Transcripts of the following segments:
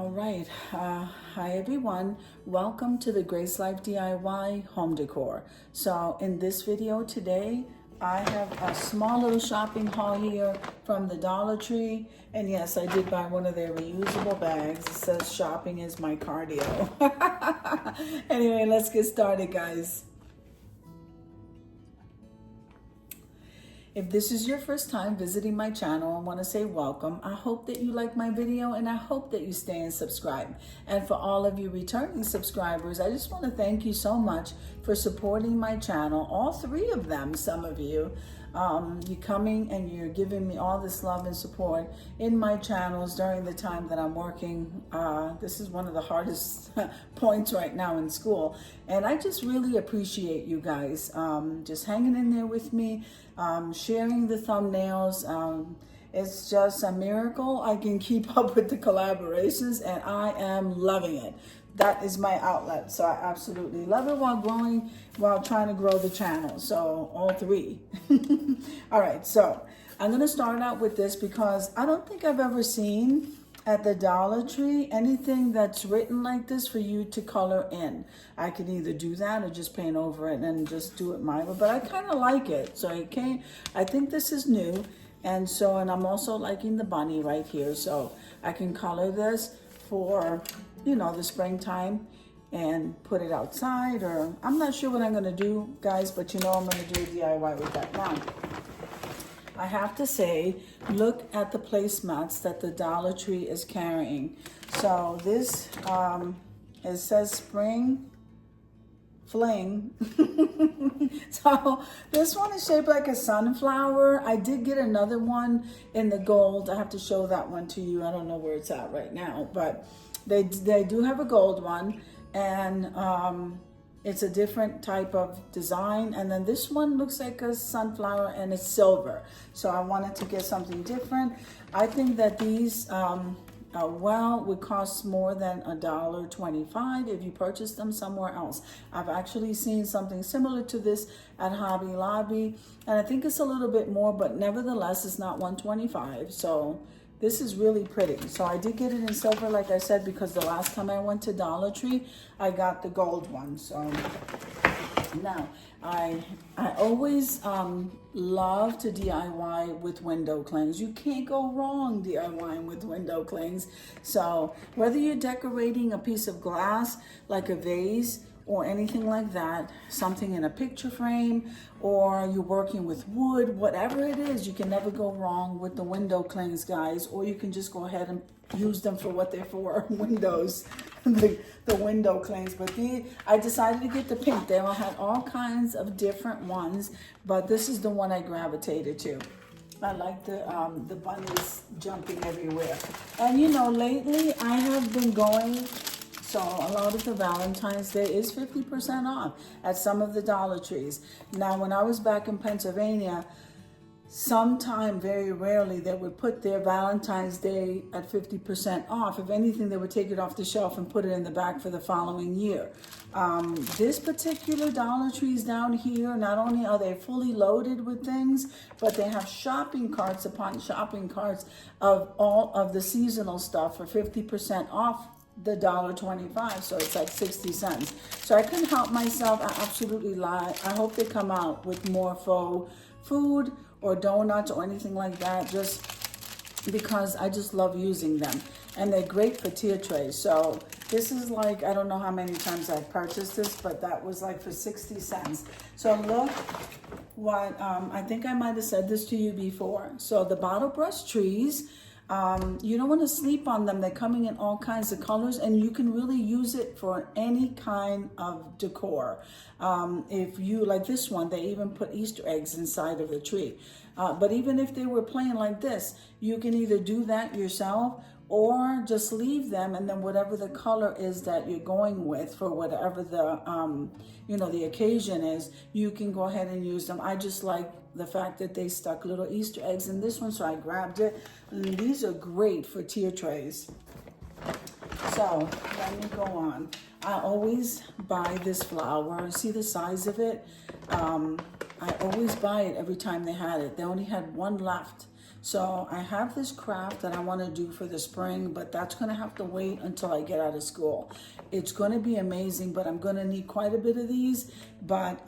All right. Hi, everyone. Welcome to the Grace Life DIY home decor. So in this video today, I have a small little shopping haul here from the Dollar Tree. And yes, I did buy one of their reusable bags. It says shopping is my cardio. Anyway, let's get started, guys. If this is your first time visiting my channel, I want to say welcome. I hope that you like my video and I hope that you stay and subscribe. And for all of you returning subscribers, I just want to thank you so much for supporting my channel. All three of them, some of you. You're coming and you're giving me all this love and support in my channels during the time that I'm working. This is one of the hardest points right now in school. And I just really appreciate you guys just hanging in there with me, sharing the thumbnails. It's just a miracle I can keep up with the collaborations, and I am loving it. That is my outlet, so I absolutely love it while trying to grow the channel. So all three. All right, so I'm gonna start out with this because I don't think I've ever seen at the Dollar Tree anything that's written like this for you to color in. I can either do that or just paint over it and just do it my way, but I kind of like it. So I think this is new. And I'm also liking the bunny right here. So I can color this for, the springtime and put it outside, or I'm not sure what I'm gonna do, guys, but I'm gonna do a DIY with that now. I have to say, look at the placemats that the Dollar Tree is carrying. So this, it says spring fling. So this one is shaped like a sunflower. I did get another one in the gold. I have to show that one to you. I don't know where it's at right now, but they do have a gold one, and it's a different type of design. And then this one looks like a sunflower and it's silver. So I wanted to get something different. I think that these would cost more than $1.25 if you purchase them somewhere else. I've actually seen something similar to this at Hobby Lobby, and I think it's a little bit more, but nevertheless, it's not $1.25. So this is really pretty. So I did get it in silver, like I said, because the last time I went to Dollar Tree, I got the gold one. So now, I always love to DIY with window clings. You can't go wrong DIYing with window clings. So whether you're decorating a piece of glass like a vase or anything like that, something in a picture frame, or you're working with wood, whatever it is, you can never go wrong with the window clings, guys. Or you can just go ahead and use them for what they're for, windows, the window clings. But I decided to get the pink. They all had all kinds of different ones, but this is the one I gravitated to. I like the bunnies jumping everywhere. And lately I have been going, so a lot of the Valentine's Day is 50% off at some of the Dollar Trees. Now, when I was back in Pennsylvania, sometime, very rarely, they would put their Valentine's Day at 50% off. If anything, they would take it off the shelf and put it in the back for the following year. This particular Dollar Trees down here, not only are they fully loaded with things, but they have shopping carts upon shopping carts of all of the seasonal stuff for 50% off the $1.25, so it's like 60 cents. So I couldn't help myself. I absolutely lie. I hope they come out with more faux food or donuts or anything like that, just because I just love using them. And they're great for tier trays. So this is like, I don't know how many times I've purchased this, but that was like for 60 cents. So look what, I think I might have said this to you before. So the bottle brush trees, you don't want to sleep on them. They're coming in all kinds of colors, and you can really use it for any kind of decor. If you like this one, they even put Easter eggs inside of the tree. But even if they were plain like this, you can either do that yourself or just leave them, and then whatever the color is that you're going with for whatever the the occasion is, you can go ahead and use them. I just like the fact that they stuck little Easter eggs in this one, so I grabbed it. And these are great for tier trays. So let me go on. I always buy this flower. See the size of it? I always buy it every time they had it. They only had one left. So I have this craft that I want to do for the spring, but that's going to have to wait until I get out of school. It's going to be amazing, but I'm going to need quite a bit of these. But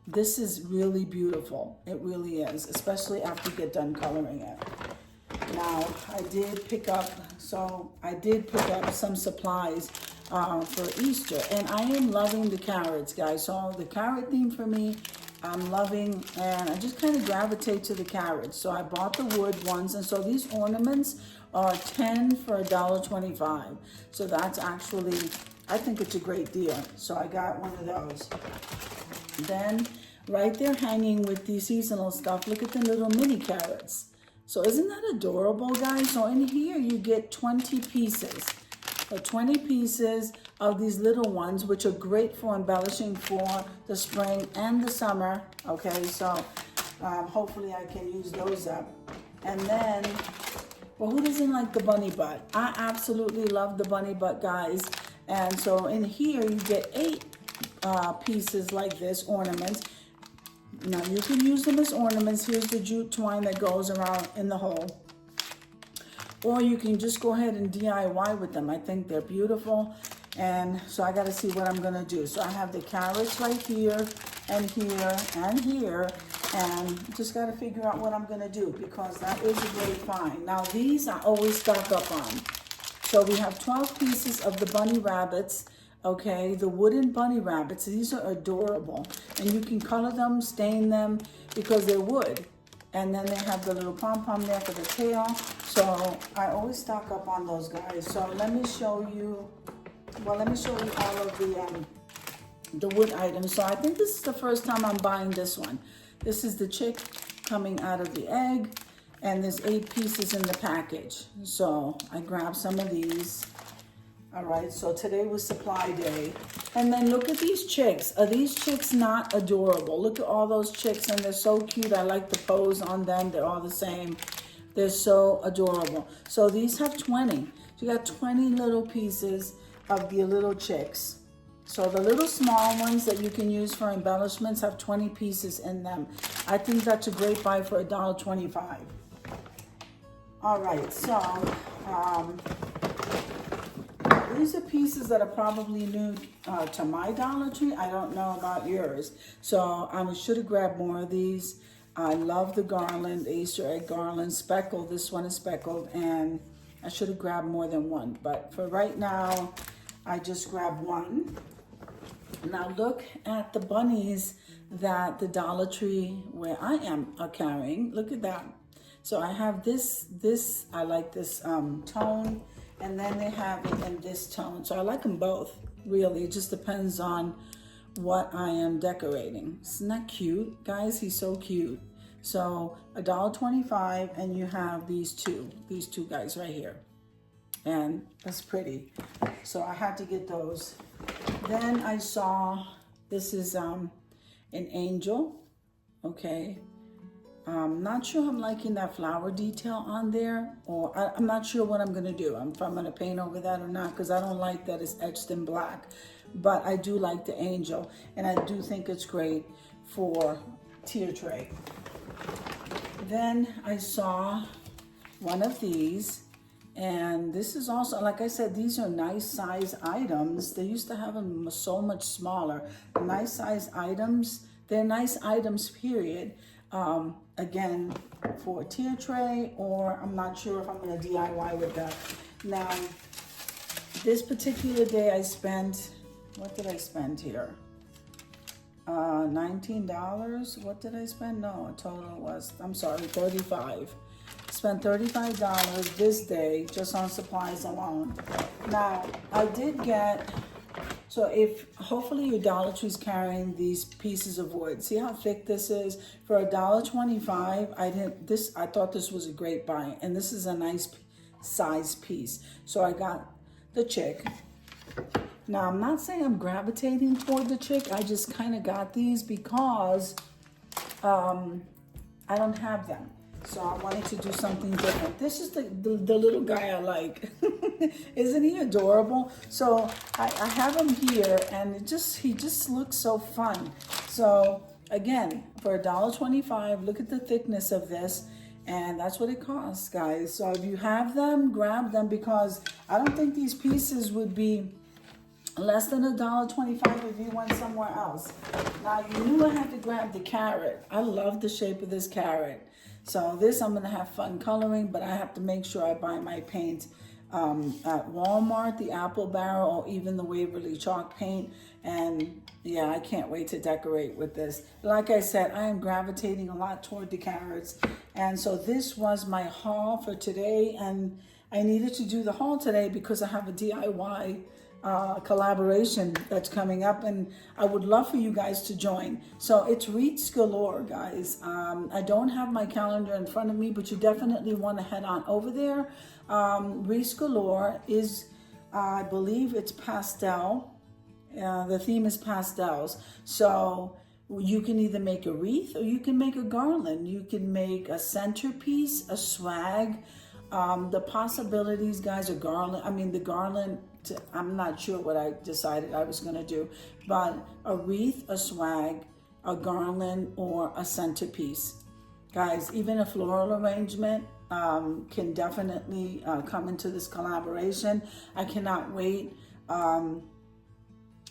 this is really beautiful. It really is, especially after you get done coloring it. Now, I did pick up some supplies for Easter, and I am loving the carrots, guys. So the carrot theme for me, I'm loving, and I just kind of gravitate to the carrots. So I bought the wood ones, and so these ornaments are 10 for $1.25. So that's actually, I think it's a great deal. So I got one of those. Then right there hanging with the seasonal stuff, look at the little mini carrots. So isn't that adorable, guys? So in here you get 20 pieces. 20 pieces of these little ones, which are great for embellishing for the spring and the summer. Okay, so hopefully I can use those up. And then, well, who doesn't like the bunny butt? I absolutely love the bunny butt, guys. And so in here you get 8 pieces like this, ornaments. Now you can use them as ornaments. Here's the jute twine that goes around in the hole. Or you can just go ahead and DIY with them. I think they're beautiful. And so I got to see what I'm going to do. So I have the carrots right here and here and here. And just got to figure out what I'm going to do, because that is a great find. Now these I always stock up on. So we have 12 pieces of the bunny rabbits. Okay, the wooden bunny rabbits. These are adorable. And you can color them, stain them, because they're wood. And then they have the little pom-pom there for the tail. So I always stock up on those, guys. So let me show you, all of the wood items. So I think this is the first time I'm buying this one. This is the chick coming out of the egg, and there's 8 pieces in the package. So I grabbed some of these. All right, so today was supply day. And then look at these chicks. Are these chicks not adorable? Look at all those chicks, and they're so cute. I like the pose on them. They're all the same. They're so adorable. So these have 20. You got 20 little pieces of the little chicks. So the little small ones that you can use for embellishments have 20 pieces in them. I think that's a great buy for $1.25. All right, so these are pieces that are probably new to my Dollar Tree. I don't know about yours. So I should have grabbed more of these. I love the garland, the Easter egg garland, speckled. This one is speckled, and I should have grabbed more than one. But for right now, I just grabbed one. Now look at the bunnies that the Dollar Tree where I am are carrying. Look at that. So I have this, I like this tone. And then they have it in this tone. So I like them both, really. It just depends on what I am decorating. Isn't that cute? Guys, he's so cute. So $1.25, and you have these two guys right here. And that's pretty. So I had to get those. Then I saw, this is an angel, okay. Not sure I'm liking that flower detail on there, or I'm not sure what I'm gonna do. If I'm gonna paint over that or not, because I don't like that it's etched in black. But I do like the angel, and I do think it's great for tier tray. Then I saw one of these, and this is also, like I said, these are nice size items. They used to have them so much smaller. Nice size items, they're nice items, period. Again, for a tier tray, or I'm not sure if I'm going to DIY with that. Now, this particular day I spent, what did I spend here? $19. What did I spend? No, total was, I'm sorry, $35. Spent $35 this day just on supplies alone. Now, I did get, so if hopefully your Dollar Tree's carrying these pieces of wood. See how thick this is? For $1.25, I thought this was a great buy, and this is a nice size piece. So I got the chick. Now I'm not saying I'm gravitating toward the chick. I just kind of got these because I don't have them. So I wanted to do something different. This is the little guy I like. Isn't he adorable? So I have him here, and he just looks so fun. So again, for $1.25, look at the thickness of this. And that's what it costs, guys. So if you have them, grab them, because I don't think these pieces would be less than $1.25 if you went somewhere else. Now, you knew I had to grab the carrot. I love the shape of this carrot. So this I'm going to have fun coloring, but I have to make sure I buy my paint at Walmart, the apple barrel, or even the Waverly chalk paint. And yeah, I can't wait to decorate with this. Like I said, I am gravitating a lot toward the carrots. And so this was my haul for today. And I needed to do the haul today because I have a DIY collaboration that's coming up, and I would love for you guys to join. So it's wreaths galore, guys. I don't have my calendar in front of me, but you definitely want to head on over there. Wreaths galore is, I believe it's pastel. The theme is pastels. So you can either make a wreath or you can make a garland. You can make a centerpiece, a swag. The possibilities, guys, are garland. I mean, the garland, I'm not sure what I decided I was going to do, but a wreath, a swag, a garland, or a centerpiece. Guys, even a floral arrangement can definitely come into this collaboration. I cannot wait.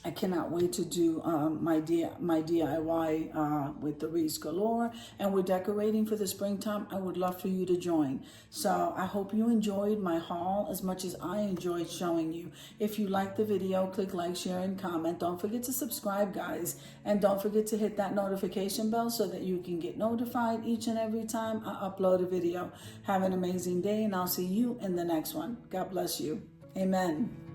I cannot wait to do my DIY with the wreaths galore, and we're decorating for the springtime. I would love for you to join. So I hope you enjoyed my haul as much as I enjoyed showing you. If you liked the video, click like, share, and comment. Don't forget to subscribe, guys, and don't forget to hit that notification bell so that you can get notified each and every time I upload a video. Have an amazing day, and I'll see you in the next one. God bless you. Amen.